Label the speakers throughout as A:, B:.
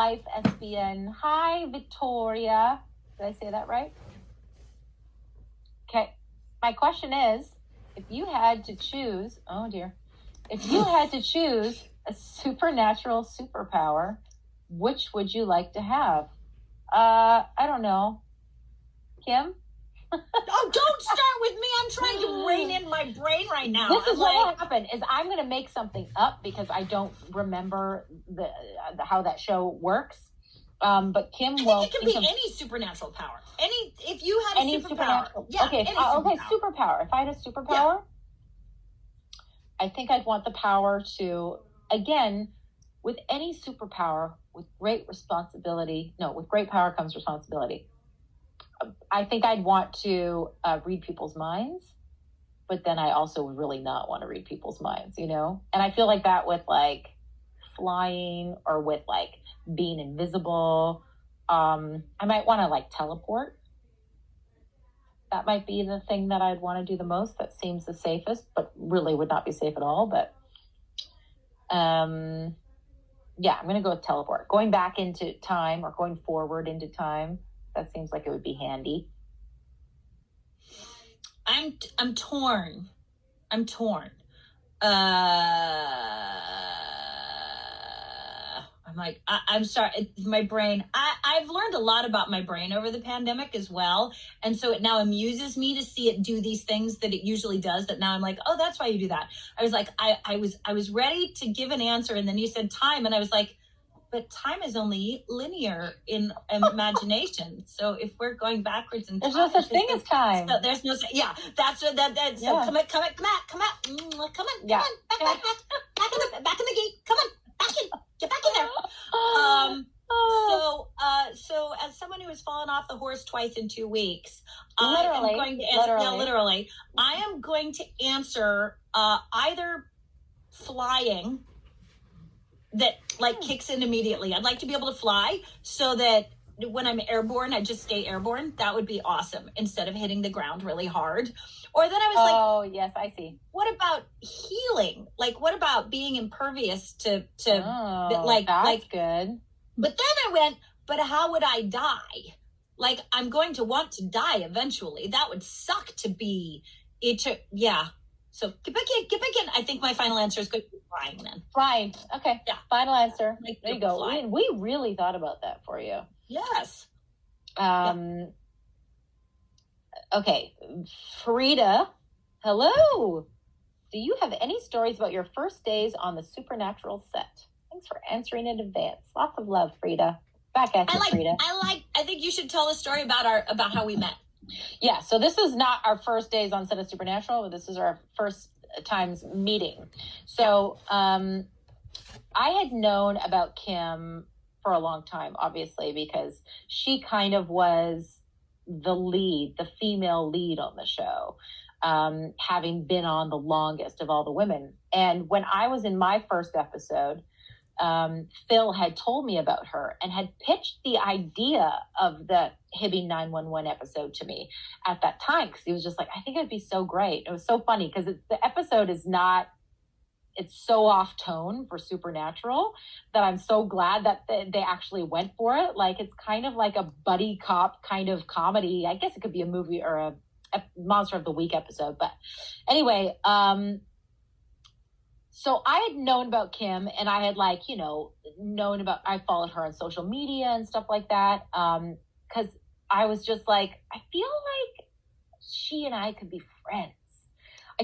A: life SBN. Hi, Victoria. Did I say that right? Okay. My question is, if you had to choose, if you had to choose a supernatural superpower, which would you like to have? I don't know. Kim?
B: Oh, don't start with me. I'm trying to rein in my brain right now.
A: This is what will happen, is I'm going to make something up because I don't remember how that show works. But Kim will...
B: I think it can be any supernatural power. If you had a superpower. Yeah,
A: okay, superpower. If I had a superpower, I think I'd want the power to, again, with any superpower, with great power comes responsibility. I think I'd want to read people's minds, but then I also would really not want to read people's minds, you know? And I feel like that with like flying or with like being invisible. I might want to like teleport. That might be the thing that I'd want to do the most. That seems the safest, but really would not be safe at all. But I'm going to go with teleport. Going back into time or going forward into time. That seems like it would be handy.
B: I'm torn. I'm like, I'm sorry, my brain. I've learned a lot about my brain over the pandemic as well. And so it now amuses me to see it do these things that it usually does, that now I'm like, oh, that's why you do that. I was like, I was ready to give an answer. And then you said time. And I was like, but time is only linear in imagination. So if we're going backwards in time,
A: there's no such thing as time.
B: So there's no, that's what that. So come on, back in the gate. Come on, get back in there. So as someone who has fallen off the horse twice in 2 weeks, I am going to answer. Literally, I am going to answer either flying. That like kicks in immediately. I'd like to be able to fly so that when I'm airborne, I just stay airborne. That would be awesome instead of hitting the ground really hard. Or then I was
A: oh, yes, I see.
B: What about healing? Like, what about being impervious to
A: that's good.
B: But then I went, but how would I die? Like, I'm going to want to die eventually. That would suck to be So get back in. I think my final answer is going to be flying then.
A: Flying. Okay.
B: Yeah.
A: Final answer. There you go. We really thought about that for you.
B: Yes.
A: Okay. Frida, hello. Do you have any stories about your first days on the Supernatural set? Thanks for answering in advance. Lots of love, Frida. Back at you, Frida.
B: I think you should tell a story about how we met.
A: Yeah, so this is not our first days on set of Supernatural, but this is our first times meeting. So I had known about Kim for a long time, obviously, because she kind of was the female lead on the show, having been on the longest of all the women. And when I was in my first episode, Phil had told me about her and had pitched the idea of the Hibbing 911 episode to me at that time, because he was just like, I think it'd be so great. It was so funny because the episode is not, it's so off tone for Supernatural that I'm so glad that they actually went for it. Like, it's kind of like a buddy cop kind of comedy. I guess it could be a movie or a Monster of the Week episode. But anyway, so I had known about Kim, and I had I followed her on social media and stuff like that. Cause I was just like, I feel like she and I could be friends. I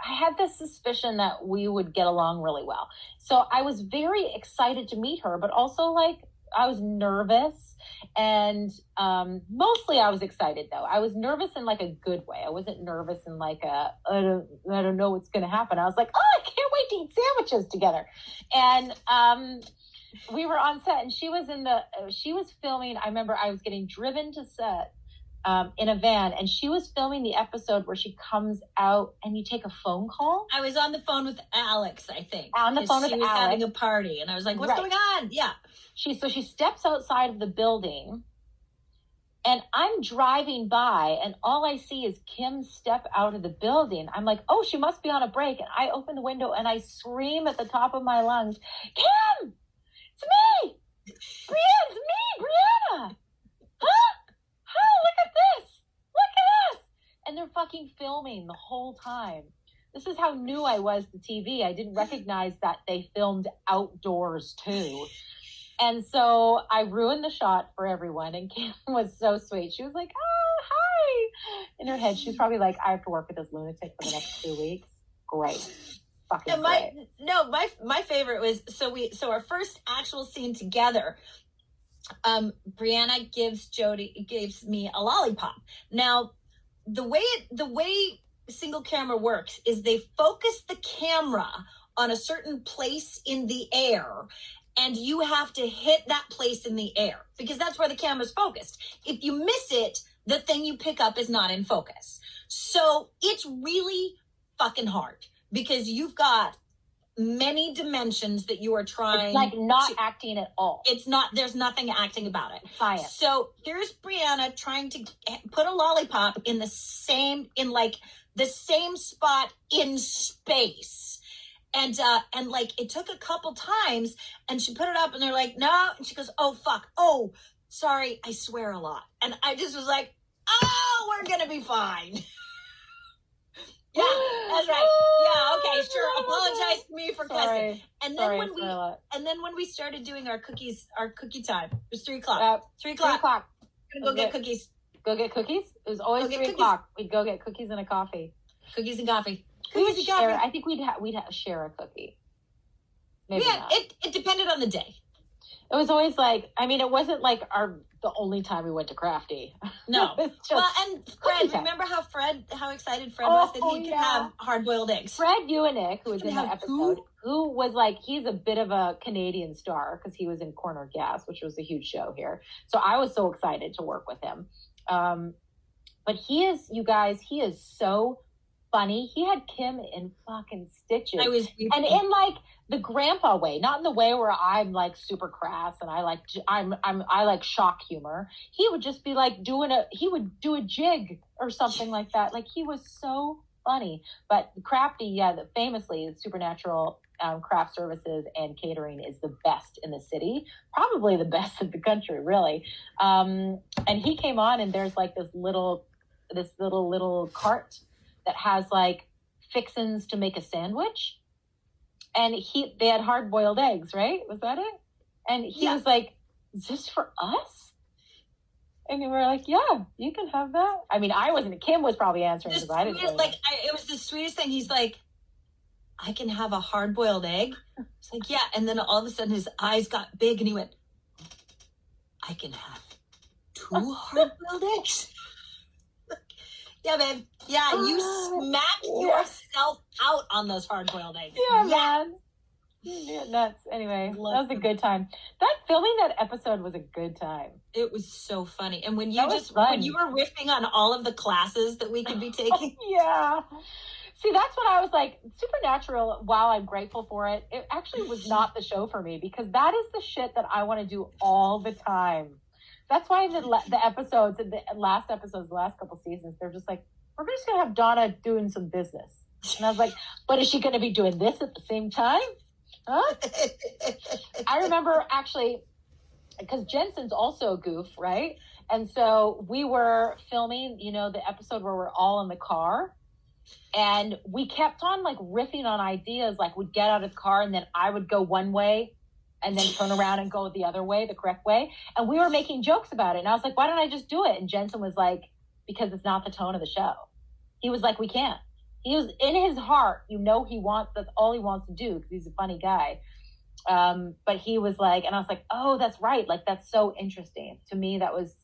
A: had this suspicion that we would get along really well. So I was very excited to meet her, but also I was nervous, and mostly I was excited though. I was nervous in a good way. I wasn't nervous in I don't know what's going to happen. I was like, oh, I can't wait to eat sandwiches together. And we were on set, and she was filming. I remember I was getting driven to set in a van, and she was filming the episode where she comes out and you take a phone call.
B: I was on the phone with Alex, I think.
A: On the phone with Alex. She was
B: having a party, and I was like, what's going on? Yeah.
A: She steps outside of the building, and I'm driving by, and all I see is Kim step out of the building. I'm like, oh, she must be on a break. And I open the window and I scream at the top of my lungs, Kim, it's me. Brianna, it's me, Brianna. Huh? Oh, look at this. Look at us. And they're fucking filming the whole time. This is how new I was to TV. I didn't recognize that they filmed outdoors too. And so I ruined the shot for everyone. And Kim was so sweet. She was like, oh, hi. In her head, she's probably like, I have to work with this lunatic for the next 2 weeks. Great. Fucking great.
B: My favorite was, so our first actual scene together, Brianna gives me a lollipop. Now, the way single camera works is they focus the camera on a certain place in the air, and you have to hit that place in the air because that's where the camera's focused. If you miss it, the thing you pick up is not in focus. So it's really fucking hard because you've got many dimensions that you are trying.
A: It's like not acting at all.
B: It's not, there's nothing acting about it.
A: Science.
B: So here's Brianna trying to put a lollipop in the same spot in space. And like it took a couple times and she put it up and they're like, no. And she goes, oh, fuck. Oh, sorry. I swear a lot. And I just was like, oh, we're going to be fine. Yeah, that's right. Yeah, okay, sure. Apologize to me for cussing. And then when we started doing our cookie time, it was 3 o'clock. 3 o'clock.
A: 3 o'clock.
B: Gonna go get cookies.
A: Go get cookies? It was always 3 o'clock. We'd go get cookies and a coffee.
B: Cookies and coffee.
A: I think we'd share a cookie. Maybe not.
B: It depended on the day.
A: It was always like, I mean, it wasn't like the only time we went to Crafty.
B: No. Well, and Fred, remember how excited Fred was that he could have hard-boiled eggs?
A: Fred Ewenick, who was in that episode, who was like, he's a bit of a Canadian star because he was in Corner Gas, which was a huge show here. So I was so excited to work with him. But he is so funny. He had Kim in fucking stitches. And in like the grandpa way, not in the way where I'm like super crass and I like shock humor. He would just be like he would do a jig or something like that. Like he was so funny. But Crafty, famously Supernatural craft services and catering is the best in the city, probably the best in the country, really. And he came on and there's like this little cart that has like fixins to make a sandwich. And they had hard-boiled eggs, right? Was that it? And he was like, is this for us? And we were like, yeah, you can have that. I mean, Kim was probably answering because I didn't know.
B: It was the sweetest thing. He's like, I can have a hard-boiled egg? It's like, yeah. And then all of a sudden his eyes got big and he went, I can have 2 hard-boiled eggs? Yeah, babe. Yeah, you smacked yourself out on those hard-boiled eggs.
A: Yeah, man. Yeah, nuts. Anyway, that was a good time. Filming that episode was a good time.
B: It was so funny. And when you were riffing on all of the classes that we could be taking.
A: Yeah. See, that's what I was like, Supernatural, while I'm grateful for it, it actually was not the show for me because that is the shit that I want to do all the time. That's why the episodes, the last couple seasons, they're just like, we're just going to have Donna doing some business. And I was like, but is she going to be doing this at the same time? Huh? I remember actually, because Jensen's also a goof, right? And so we were filming, the episode where we're all in the car. And we kept on like riffing on ideas. Like we'd get out of the car and then I would go one way and then turn around and go the other way, the correct way. And we were making jokes about it. And I was like, why don't I just do it? And Jensen was like, because it's not the tone of the show. He was like, we can't. He was in his heart, that's all he wants to do because he's a funny guy. But he was like, and I was like, oh, that's right. Like, that's so interesting. To me, that was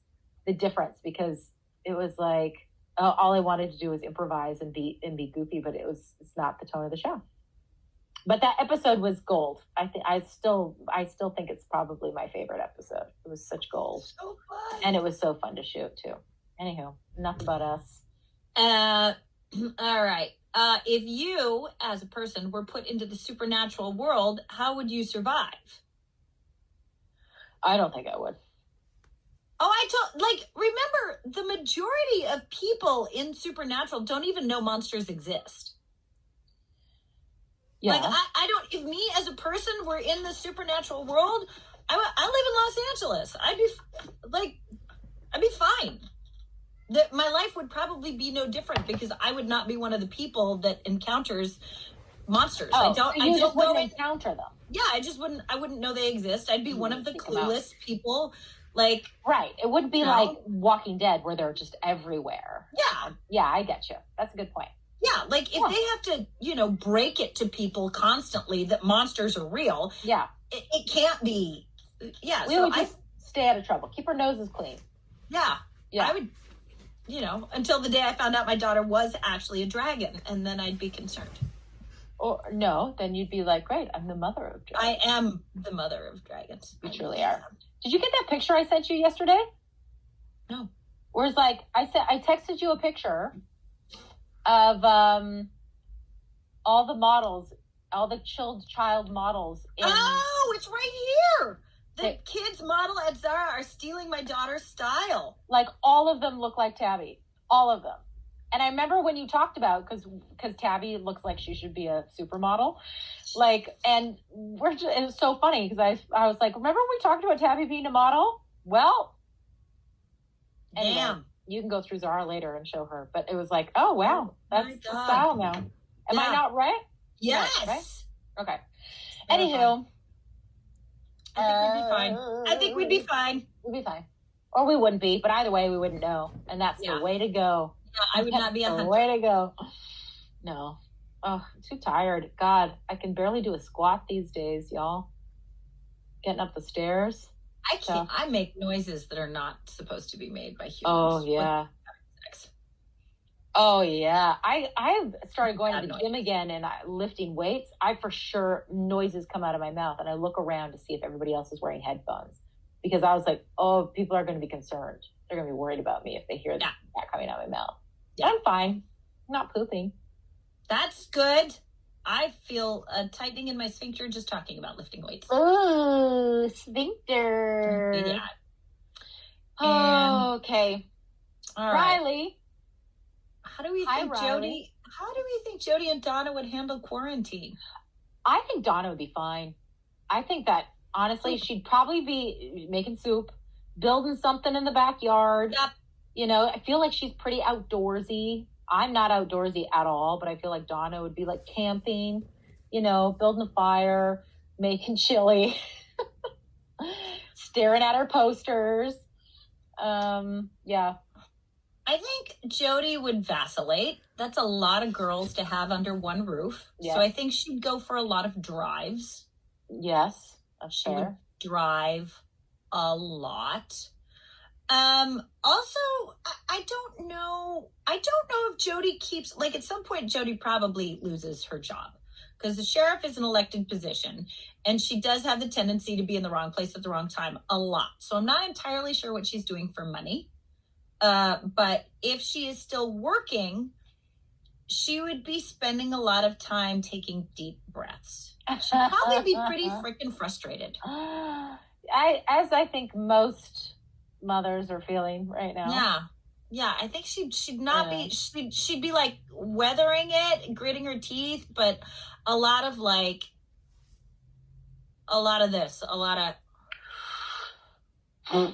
A: the difference because it was like, all I wanted to do was improvise and be goofy, but it's not the tone of the show. But that episode was gold. I still think it's probably my favorite episode. It was such gold.
B: So fun.
A: And it was so fun to shoot too. Anywho, enough about us.
B: All right. If you, as a person, were put into the supernatural world, how would you survive?
A: I don't think I would.
B: Remember, the majority of people in Supernatural don't even know monsters exist. Yeah. Like, I don't, if me as a person were in the supernatural world, I live in Los Angeles. I'd be fine. My life would probably be no different because I would not be one of the people that encounters monsters.
A: I just wouldn't encounter them.
B: Yeah, I wouldn't know they exist. I'd be one of the clueless people. Like,
A: right. It wouldn't be like Walking Dead where they're just everywhere.
B: Yeah.
A: Yeah, I get you. That's a good point.
B: Yeah, like if they have to, break it to people constantly that monsters are real.
A: Yeah.
B: It can't be. Yeah.
A: We would just stay out of trouble. Keep our noses clean.
B: Yeah.
A: Yeah.
B: I would, until the day I found out my daughter was actually a dragon, and then I'd be concerned.
A: Or no, then you'd be like, great, I'm the mother of dragons.
B: I am the mother of dragons.
A: You truly are. Did you get that picture I sent you yesterday?
B: No.
A: Whereas like I texted you a picture of all the models, all the child models.
B: It's right here. The kids model at Zara are stealing my daughter's style.
A: Like all of them look like Tabby. All of them. And I remember when you talked about, because Tabby looks like she should be a supermodel. Like, and it was so funny because I was like, remember when we talked about Tabby being a model? Well, anyway,
B: damn.
A: You can go through Zara later and show her. But it was like, oh, wow, that's the style now. Am I not right?
B: Yes.
A: Right? Okay. Anywho.
B: I think we'd be fine.
A: We'd be fine. Or we wouldn't be, but either way, we wouldn't know. And that's the way to go.
B: Yeah, I would not be a hunter.
A: Way to go. No. Oh, I'm too tired. God, I can barely do a squat these days, y'all. Getting up the stairs.
B: I can't. I make noises that are not supposed to be made by humans.
A: Oh, yeah. Oh, yeah. I've started going to the gym again and lifting weights. I for sure, noises come out of my mouth and I look around to see if everybody else is wearing headphones. Because I was like, oh, people are going to be concerned. They're going to be worried about me if they hear that coming out of my mouth. Yeah. I'm fine. I'm not pooping.
B: That's good. I feel a tightening in my sphincter just talking about lifting weights.
A: Oh, sphincter.
B: Yeah.
A: Oh, okay.
B: All
A: Riley.
B: Right. How do we think Jody and Donna would handle quarantine? I
A: think Donna would be fine. I think that honestly, she'd probably be making soup, building something in the backyard.
B: Yep.
A: I feel like she's pretty outdoorsy. I'm not outdoorsy at all, but I feel like Donna would be like camping, building a fire, making chili, staring at her posters. Yeah.
B: I think Jody would vacillate. That's a lot of girls to have under one roof. Yes. So I think she'd go for a lot of drives.
A: Yes.
B: She would drive a lot. Also, I don't know if Jody keeps, like at some point Jody probably loses her job because the sheriff is an elected position and she does have the tendency to be in the wrong place at the wrong time a lot. So I'm not entirely sure what she's doing for money. But if she is still working, she would be spending a lot of time taking deep breaths. She'd probably be pretty freaking frustrated.
A: I think most mothers are feeling right now.
B: Yeah. I think she'd not be. She'd be like weathering it, gritting her teeth, but a lot of this, a lot of.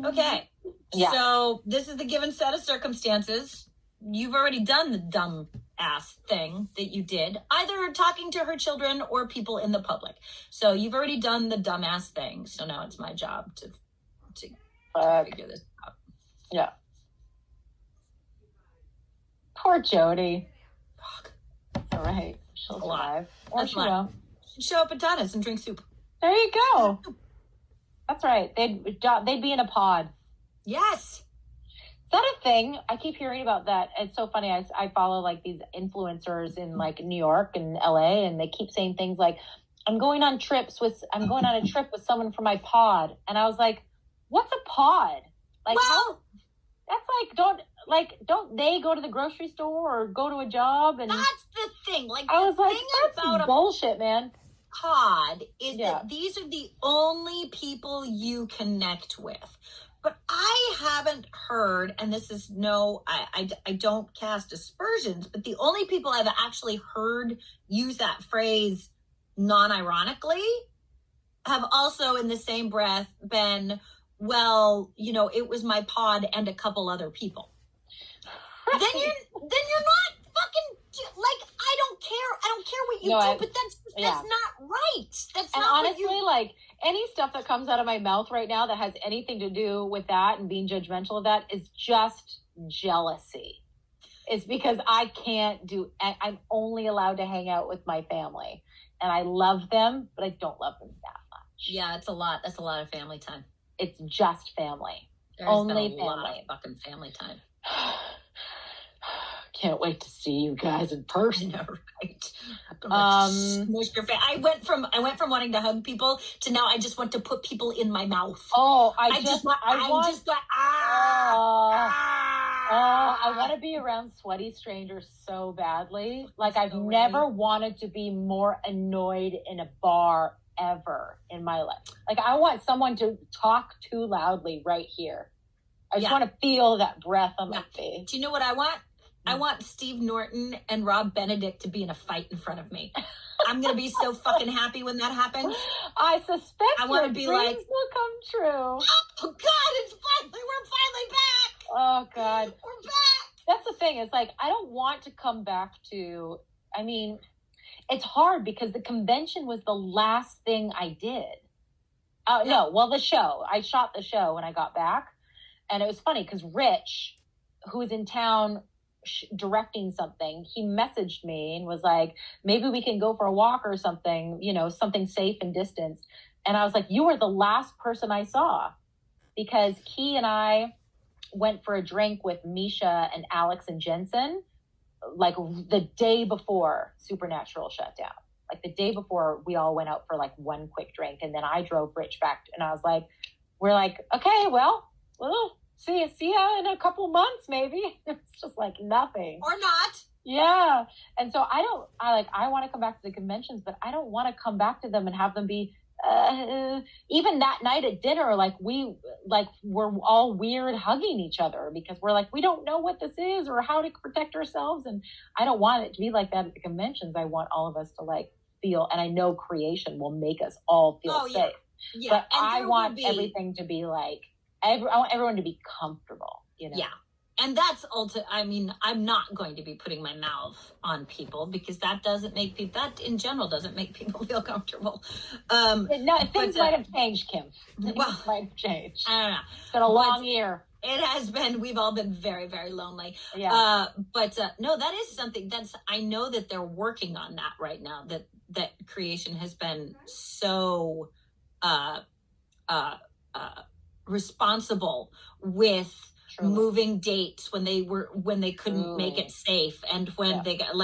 B: Okay. Yeah. So this is the given set of circumstances. You've already done the dumb ass thing that you did, either talking to her children or people in the public. So you've already done the dumbass thing. So now it's my job to figure this out.
A: Yeah. Poor Jody.
B: Fuck.
A: That's all right. She'll survive.
B: Or she won't. She'd show up at Donna's and drink soup.
A: There you go. That's right. They'd be in a pod.
B: Yes.
A: Is that a thing? I keep hearing about that. It's so funny. I follow like these influencers in like New York and LA, and they keep saying things like, I'm going on a trip with someone from my pod. And I was like, what's a pod? Like, that's like, don't they go to the grocery store or go to a job? And
B: that's the thing. Like,
A: I was like, that's bullshit, man.
B: Pod is that these are the only people you connect with. But I haven't heard, and this is I don't cast aspersions, but the only people I've actually heard use that phrase non-ironically have also in the same breath been, well, it was my pod and a couple other people. Then you're not fucking like, I don't care what you do, but that's not right. That's
A: and
B: not
A: honestly, like any stuff that comes out of my mouth right now that has anything to do with that and being judgmental of that is just jealousy. It's because I can't I'm only allowed to hang out with my family, and I love them, but I don't love them that much.
B: Yeah, it's a lot. That's a lot of family time.
A: It's just family.
B: There's only been a lot of fucking family time.
A: Can't wait to see you guys in person.
B: I know, right? Smush your face. I went from wanting to hug people to now I just want to put people in my mouth.
A: Oh, I want to be around sweaty strangers so badly. Like I've never wanted to be more annoyed in a bar ever in my life. Like I want someone to talk too loudly right here. I just want to feel that breath on my face.
B: Do you know what I want? I want Steve Norton and Rob Benedict to be in a fight in front of me. I'm going to be so fucking happy when that happens.
A: I suspect
B: I want to be like,
A: will come true.
B: Oh God, we're finally back.
A: Oh God.
B: We're back.
A: That's the thing. It's like, I don't want to come back to, I mean, it's hard because the convention was the last thing I did. The show. I shot the show when I got back. And it was funny because Rich, who was in town directing something, he messaged me and was like, maybe we can go for a walk or something, something safe and distance. And I was like, you were the last person I saw, because he and I went for a drink with Misha and Alex and Jensen, like the day before Supernatural shut down. Like the day before, we all went out for like one quick drink. And then I drove Rich back, and I was like, we're like, okay, well, see ya in a couple months, maybe. It's just like nothing.
B: Or not.
A: Yeah. And so I want to come back to the conventions, but I don't want to come back to them and have them be, even that night at dinner, we're all weird hugging each other because we're like, we don't know what this is or how to protect ourselves. And I don't want it to be like that at the conventions. I want all of us to like feel, and I know creation will make us all feel safe.
B: Yeah.
A: But I want everything to be like, I want everyone to be comfortable,
B: Yeah. And that's I'm not going to be putting my mouth on people because that in general doesn't make people feel comfortable.
A: Things might have changed, Kim. Things might have changed.
B: I don't know.
A: It's been a long year.
B: It has been. We've all been very, very lonely.
A: Yeah.
B: No, that is something I know that they're working on that right now, that creation has been so, responsible with moving dates when they couldn't make it safe, and when they got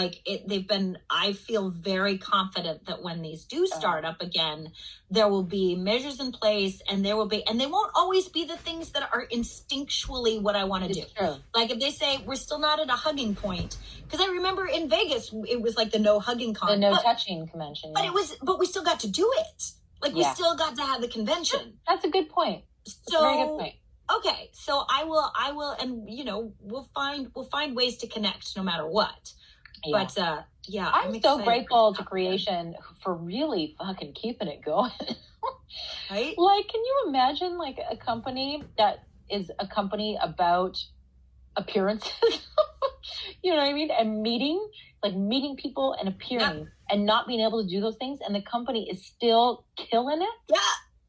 B: I feel very confident that when these do start up again, there will be measures in place, and they won't always be the things that are instinctually what I want to do.
A: True.
B: Like if they say we're still not at a hugging point, because I remember in Vegas it was like the no hugging con,
A: the no touching convention,
B: but we still got to do it. Like we still got to have the convention.
A: That's a good point.
B: So,
A: very good point.
B: Okay, so I will, and we'll find ways to connect no matter what. Yeah. But
A: I'm so grateful to creation for really fucking keeping it going.
B: Right?
A: Like, can you imagine like a company that is a company about appearances? You know what I mean? And meeting people and appearing and not being able to do those things, and the company is still killing it.
B: Yeah.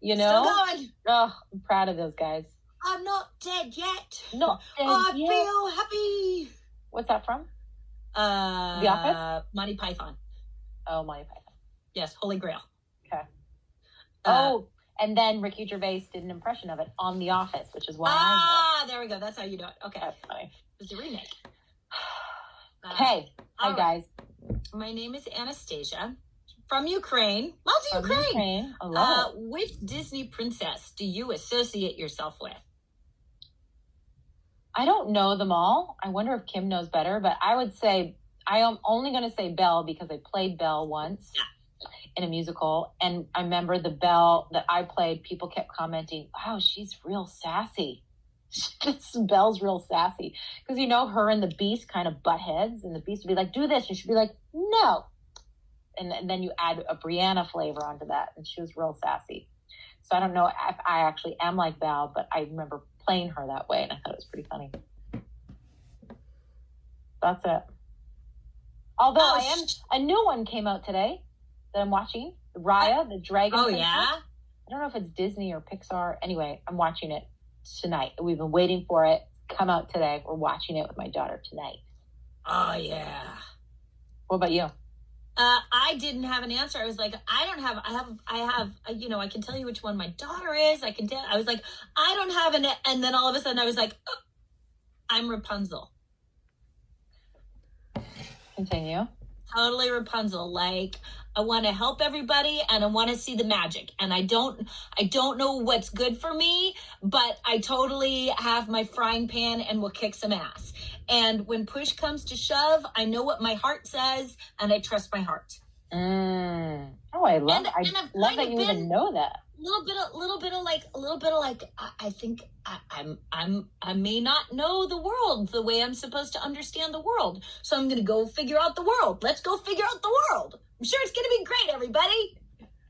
A: Still
B: going.
A: Oh, I'm proud of those guys.
B: I'm not dead yet.
A: Not dead
B: I
A: yet.
B: feel happy.
A: What's that from? The Office?
B: Monty Python.
A: Oh, Monty Python.
B: Yes, Holy Grail.
A: Okay. And then Ricky Gervais did an impression of it on The Office, which is why
B: there we go. That's how you do it. Okay.
A: That's funny.
B: It was a remake.
A: Hey. Hi, guys.
B: My name is Anastasia. From Ukraine. Loves Ukraine.
A: I love it.
B: Which Disney princess do you associate yourself with?
A: I don't know them all. I wonder if Kim knows better, but I would say, I am only going to say Belle because I played Belle once in a musical. And I remember the Belle that I played, people kept commenting, wow, she's real sassy. This Belle's real sassy. Because her and the Beast kind of butt heads, and the Beast would be like, do this. And she'd be like, no. and then you add a Brianna flavor onto that, and she was real sassy. So I don't know if I actually am like Val, but I remember playing her that way, and I thought it was pretty funny. That's it. Although a new one came out today that I'm watching, Raya, the Dragon.
B: Oh,
A: Princess.
B: yeah?
A: I don't know if it's Disney or Pixar. Anyway, I'm watching it tonight. We've been waiting for it to come out today. We're watching it with my daughter tonight.
B: Oh, yeah.
A: What about you?
B: I didn't have an answer. I was like, I can tell you which one my daughter is. I was like, I don't have an, and then all of a sudden I was like, oh, I'm Rapunzel.
A: Continue.
B: Totally Rapunzel. Like, I want to help everybody and I want to see the magic. And I don't know what's good for me, but I totally have my frying pan and will kick some ass. And when push comes to shove, I know what my heart says and I trust my heart.
A: Oh, I love that you even know that.
B: Little bit of like, I think I may not know the world the way I'm supposed to understand the world. So I'm going to go figure out the world. Let's go figure out the world. I'm sure it's going to be great, everybody.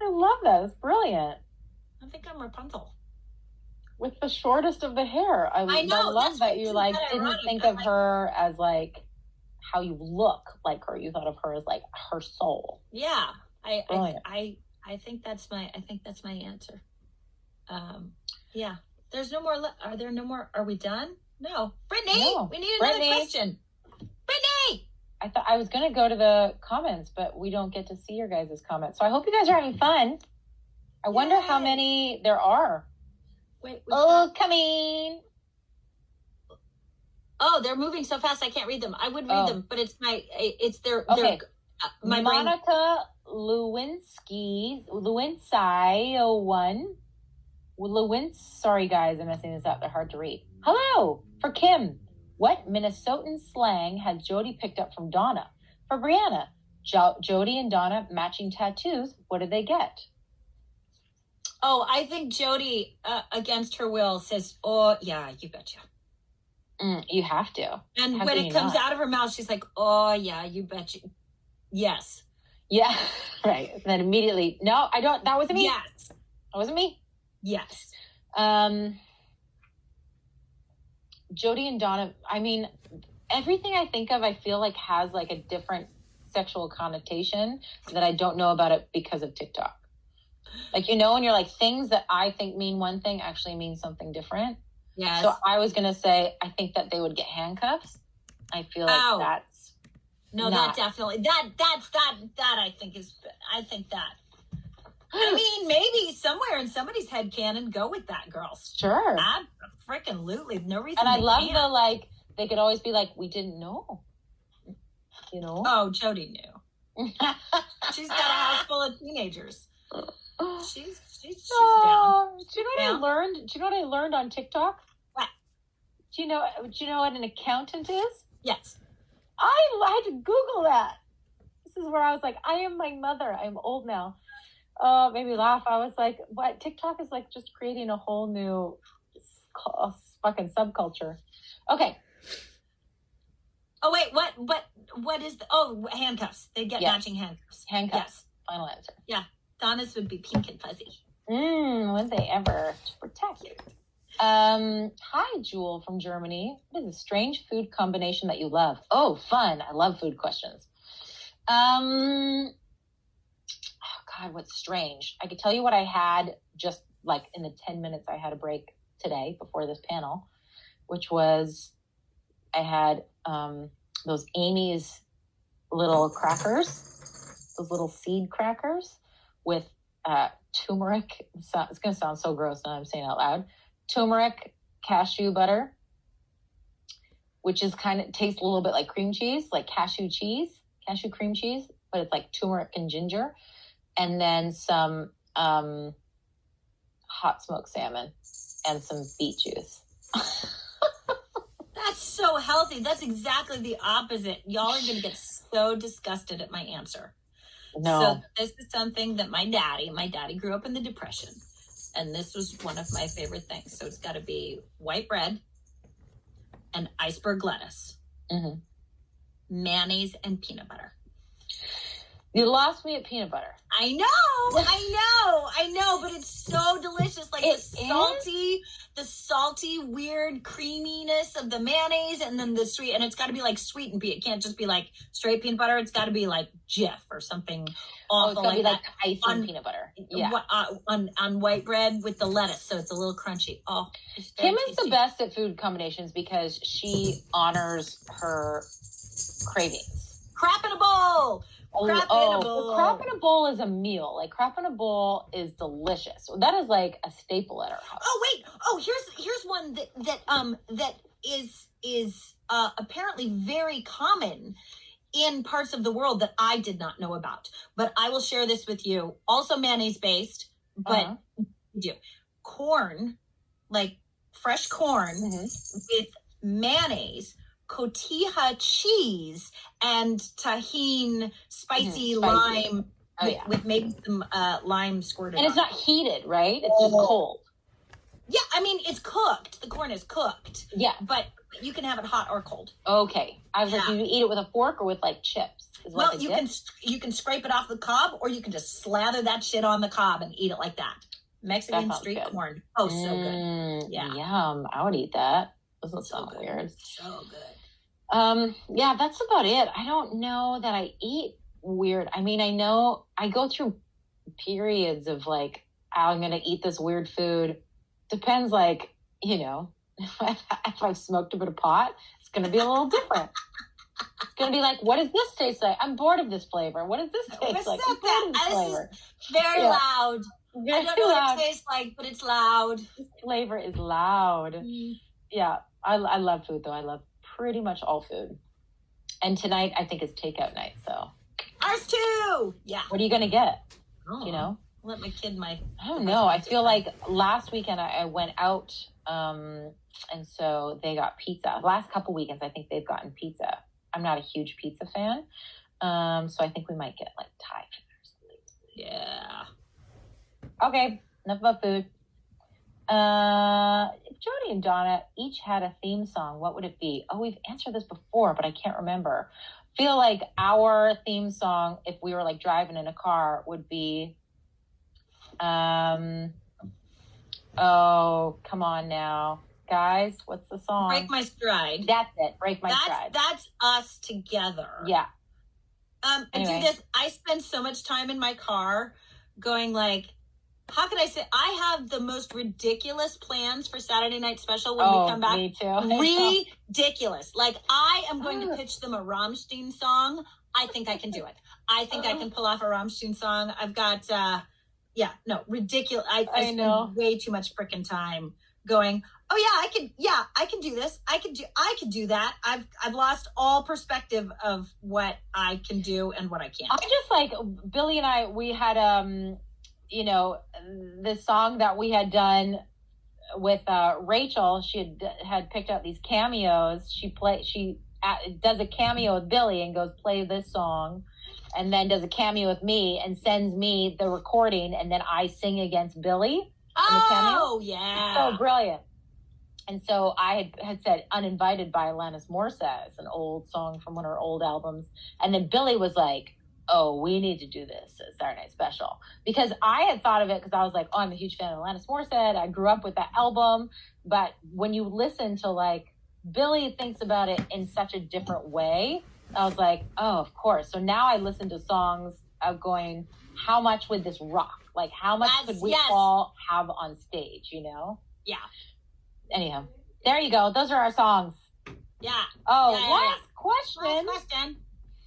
A: I love that. It's brilliant.
B: I think I'm Rapunzel.
A: With the shortest of the hair. I love that you didn't think of her as like how you look like her. You thought of her as like her soul.
B: Yeah. I think that's my answer. Yeah. There's no more. Are there no more? Are we done? No. Brittany, no. We need another question. Brittany!
A: I thought I was going to go to the comments, but we don't get to see your guys' comments. So I hope you guys are having fun. I wonder how many there are.
B: Wait.
A: Coming.
B: Oh, they're moving so fast I can't read them. I would read them, but it's their
A: okay.
B: My
A: Monica Lewinsky 1. Sorry guys, I'm messing this up. They're hard to read. Hello for Kim. What Minnesotan slang has Jody picked up from Donna? For Brianna, Jody and Donna matching tattoos. What did they get?
B: Oh, I think Jody, against her will, says, "Oh yeah, you betcha."
A: You have to.
B: And when it comes out of her mouth, she's like, "Oh yeah, you betcha." Yes.
A: Yeah. Right. And then immediately, no, I don't. That wasn't me.
B: Yes.
A: That wasn't me.
B: Yes.
A: Jody and Donna, I mean, everything I think of, I feel like has like a different sexual connotation that I don't know about it because of TikTok. Like, and you're like, things that I think mean one thing actually mean something different.
B: Yes.
A: So I was going to say, I think that they would get handcuffs. I feel like that's.
B: No, that definitely, that I think that. I mean, maybe somewhere in somebody's head canon, go with that, girls.
A: Sure.
B: Freaking no reason.
A: And I love the, they could always be like, we didn't know.
B: Oh, Jody knew. She's got a house full of teenagers. She's down.
A: Do you know what I learned? Do you know what I learned on TikTok?
B: What?
A: Do you know what an accountant is?
B: Yes.
A: I had to Google that. This is where I was like, I am my mother. I'm old now. Made me laugh. I was like, what? TikTok is like just creating a whole new fucking subculture. Okay.
B: Oh, wait, what is handcuffs. They get matching handcuffs.
A: Handcuffs.
B: Yes.
A: Final answer.
B: Yeah. Donna's would be pink and fuzzy.
A: Would they ever? To protect you. Hi, Jewel from Germany. What is a strange food combination that you love? Oh, fun. I love food questions. Oh God, what's strange? I could tell you what I had just like in the 10 minutes I had a break today before this panel, which was I had those Amy's little crackers, those little seed crackers with turmeric. It's going to sound so gross now I'm saying it out loud. Turmeric, cashew butter, which is tastes a little bit like cream cheese, like cashew cream cheese, but it's like turmeric and ginger. And then some hot smoked salmon and some beet juice.
B: That's so healthy. That's exactly the opposite. Y'all are going to get so disgusted at my answer.
A: No.
B: So this is something that my daddy grew up in the Depression. And this was one of my favorite things. So it's got to be white bread and iceberg lettuce, mayonnaise and peanut butter.
A: You lost me at peanut butter.
B: I know, but it's so delicious. Like the salty, weird creaminess of the mayonnaise, and then the sweet, and it's got to be like sweetened. It can't just be like straight peanut butter. It's got to be like Jif or something awful.
A: It's got to be like icing peanut butter. Yeah.
B: On white bread with the lettuce, so it's a little crunchy. Oh,
A: Kim is the best at food combinations because she honors her cravings.
B: Crap in a bowl. Crap
A: in a bowl is a meal. Like crap in a bowl is delicious. That is like a staple at our house.
B: Oh wait. Oh, here's one that is apparently very common in parts of the world that I did not know about. But I will share this with you. Also mayonnaise based, but do corn, like fresh corn with mayonnaise, cotija cheese, and tahine, spicy lime with maybe some lime squirted.
A: And it's not heated, right? It's just cold.
B: Yeah, I mean it's cooked. The corn is cooked.
A: Yeah,
B: but you can have it hot or cold.
A: Okay, I was like, do you eat it with a fork or with like chips?
B: Well, you can scrape it off the cob, or you can just slather that shit on the cob and eat it like that. Mexican street corn. Oh, so good. Yeah,
A: yum. I would eat that. Doesn't sound weird.
B: So good.
A: Yeah, that's about it. I don't know that I eat weird. I mean, I know I go through periods of like, I'm going to eat this weird food. Depends, like, you know, if I've smoked a bit of pot, it's going to be a little different. It's going to be like, what does this taste like? I'm bored of this flavor. What does this taste like? I'm bored of this flavor.
B: Very loud. I don't know what it tastes like, but it's loud.
A: This flavor is loud. Yeah, I love food, though. I love pretty much all food. And tonight, I think, is takeout night, so.
B: Ours too! Yeah.
A: What are you going to get?
B: Oh,
A: you know?
B: Let my kid
A: I don't know. I feel like last weekend I went out, and so they got pizza. The last couple weekends, I think they've gotten pizza. I'm not a huge pizza fan, so I think we might get, like, Thai or something.
B: Yeah.
A: Okay, enough about food. If Jody and Donna each had a theme song, what would it be? Oh, we've answered this before, but I can't remember. Feel like our theme song, if we were like driving in a car, would be, oh, come on now. Guys, what's the song?
B: Break My Stride.
A: That's it. Break My Stride.
B: That's us together.
A: Yeah.
B: Anyway. Do this. I spend so much time in my car going like, how could I say? I have the most ridiculous plans for Saturday Night Special when we come back.
A: Me too.
B: Ridiculous. Like, I am going to pitch them a Rammstein song. I think I can do it. I think I can pull off a Rammstein song. I've got, ridiculous. I know. Way too much freaking time going, oh yeah, I can do this. I could do that. I've lost all perspective of what I can do and what I can't.
A: I'm just like, Billy and I, we had, this song that we had done with Rachel. She had picked out these cameos. She does a cameo with Billy and goes, play this song, and then does a cameo with me and sends me the recording, and then I sing against Billy.
B: Oh, yeah.
A: So brilliant. And so I had said Uninvited by Alanis Morissette. It's an old song from one of her old albums. And then Billy was like, oh, we need to do this at Saturday Night Special. Because I had thought of it because I was like, oh, I'm a huge fan of Alanis Morissette. I grew up with that album. But when you listen to, like, Billy thinks about it in such a different way, I was like, oh, of course. So now I listen to songs of going, how much would this rock? Like, how much could we all have on stage, you know?
B: Yeah.
A: Anyhow, there you go. Those are our songs.
B: Yeah.
A: Oh, last question.
B: Last question.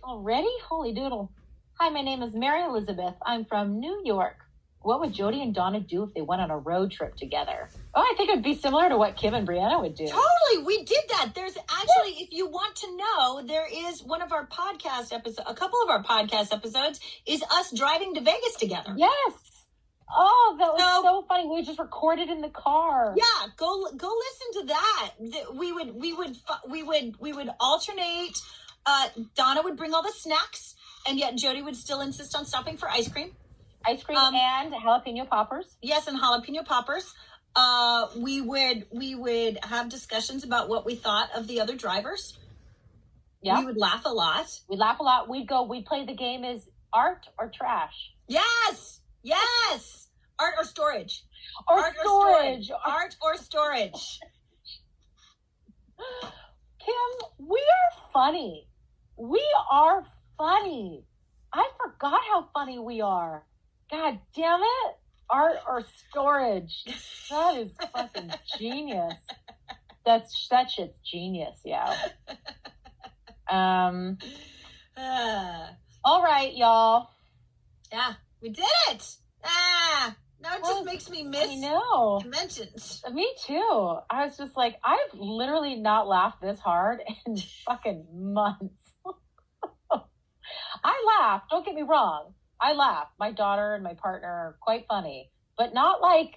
A: Already? Holy doodle. Hi, my name is Mary Elizabeth. I'm from New York. What would Jody and Donna do if they went on a road trip together? Oh, I think it'd be similar to what Kim and Brianna would do.
B: Totally. We did that. There's actually, if you want to know, there is one of our podcast episodes, a couple of our podcast episodes is us driving to Vegas together.
A: Yes. Oh, that was so funny. We just recorded in the car.
B: Yeah, go listen to that. We would alternate. Donna would bring all the snacks, and yet Jody would still insist on stopping for ice cream.
A: Ice cream and jalapeno poppers.
B: Yes, and jalapeno poppers. We would have discussions about what we thought of the other drivers. Yeah. We would laugh a lot.
A: We'd play the game art or trash?
B: Yes. Art or storage.
A: Art
B: or storage.
A: Kim, we are funny. I forgot how funny we are. God damn it. Art or storage. That is fucking genius. That shit's genius, yeah. All right, y'all.
B: Yeah, we did it. Now it just makes me miss conventions.
A: Me too. I was just like, I've literally not laughed this hard in fucking months. I laugh. Don't get me wrong. I laugh. My daughter and my partner are quite funny, but not like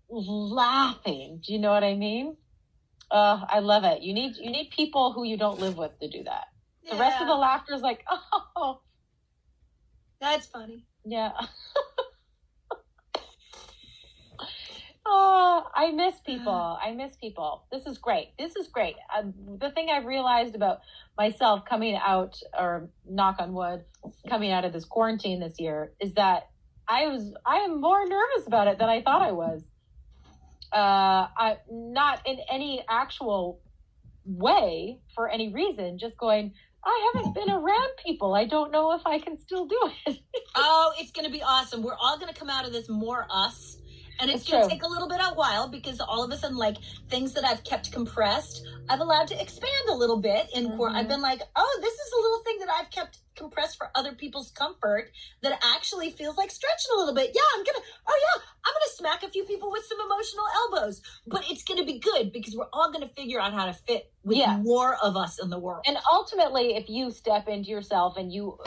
A: laughing. Do you know what I mean? I love it. You need people who you don't live with to do that. The rest of the laughter is like, oh,
B: that's funny.
A: Yeah. Oh, I miss people. This is great. The thing I've realized about myself coming out, or knock on wood, coming out of this quarantine this year, is that I am more nervous about it than I thought I was. I not in any actual way for any reason, just going, I haven't been around people. I don't know if I can still do it.
B: Oh, it's going to be awesome. We're all going to come out of this more us. And it's going to take a little bit of a while, because all of a sudden, like, things that I've kept compressed, I've allowed to expand a little bit. I've been like, oh, this is a little thing that I've kept compressed for other people's comfort that actually feels like stretching a little bit. Yeah, I'm going to smack a few people with some emotional elbows. But it's going to be good, because we're all going to figure out how to fit with more of us in the world.
A: And ultimately, if you step into yourself and you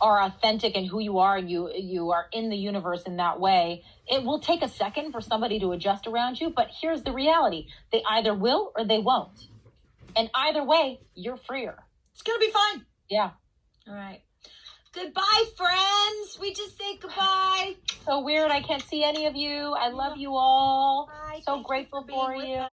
A: are authentic in who you are, and you are in the universe in that way, it will take a second for somebody to adjust around you. But here's the reality. They either will or they won't. And either way, you're freer.
B: It's going to be fine.
A: Yeah.
B: All right. Goodbye, friends. We just say goodbye.
A: So weird. I can't see any of you. I love you all.
B: Bye.
A: So grateful for you.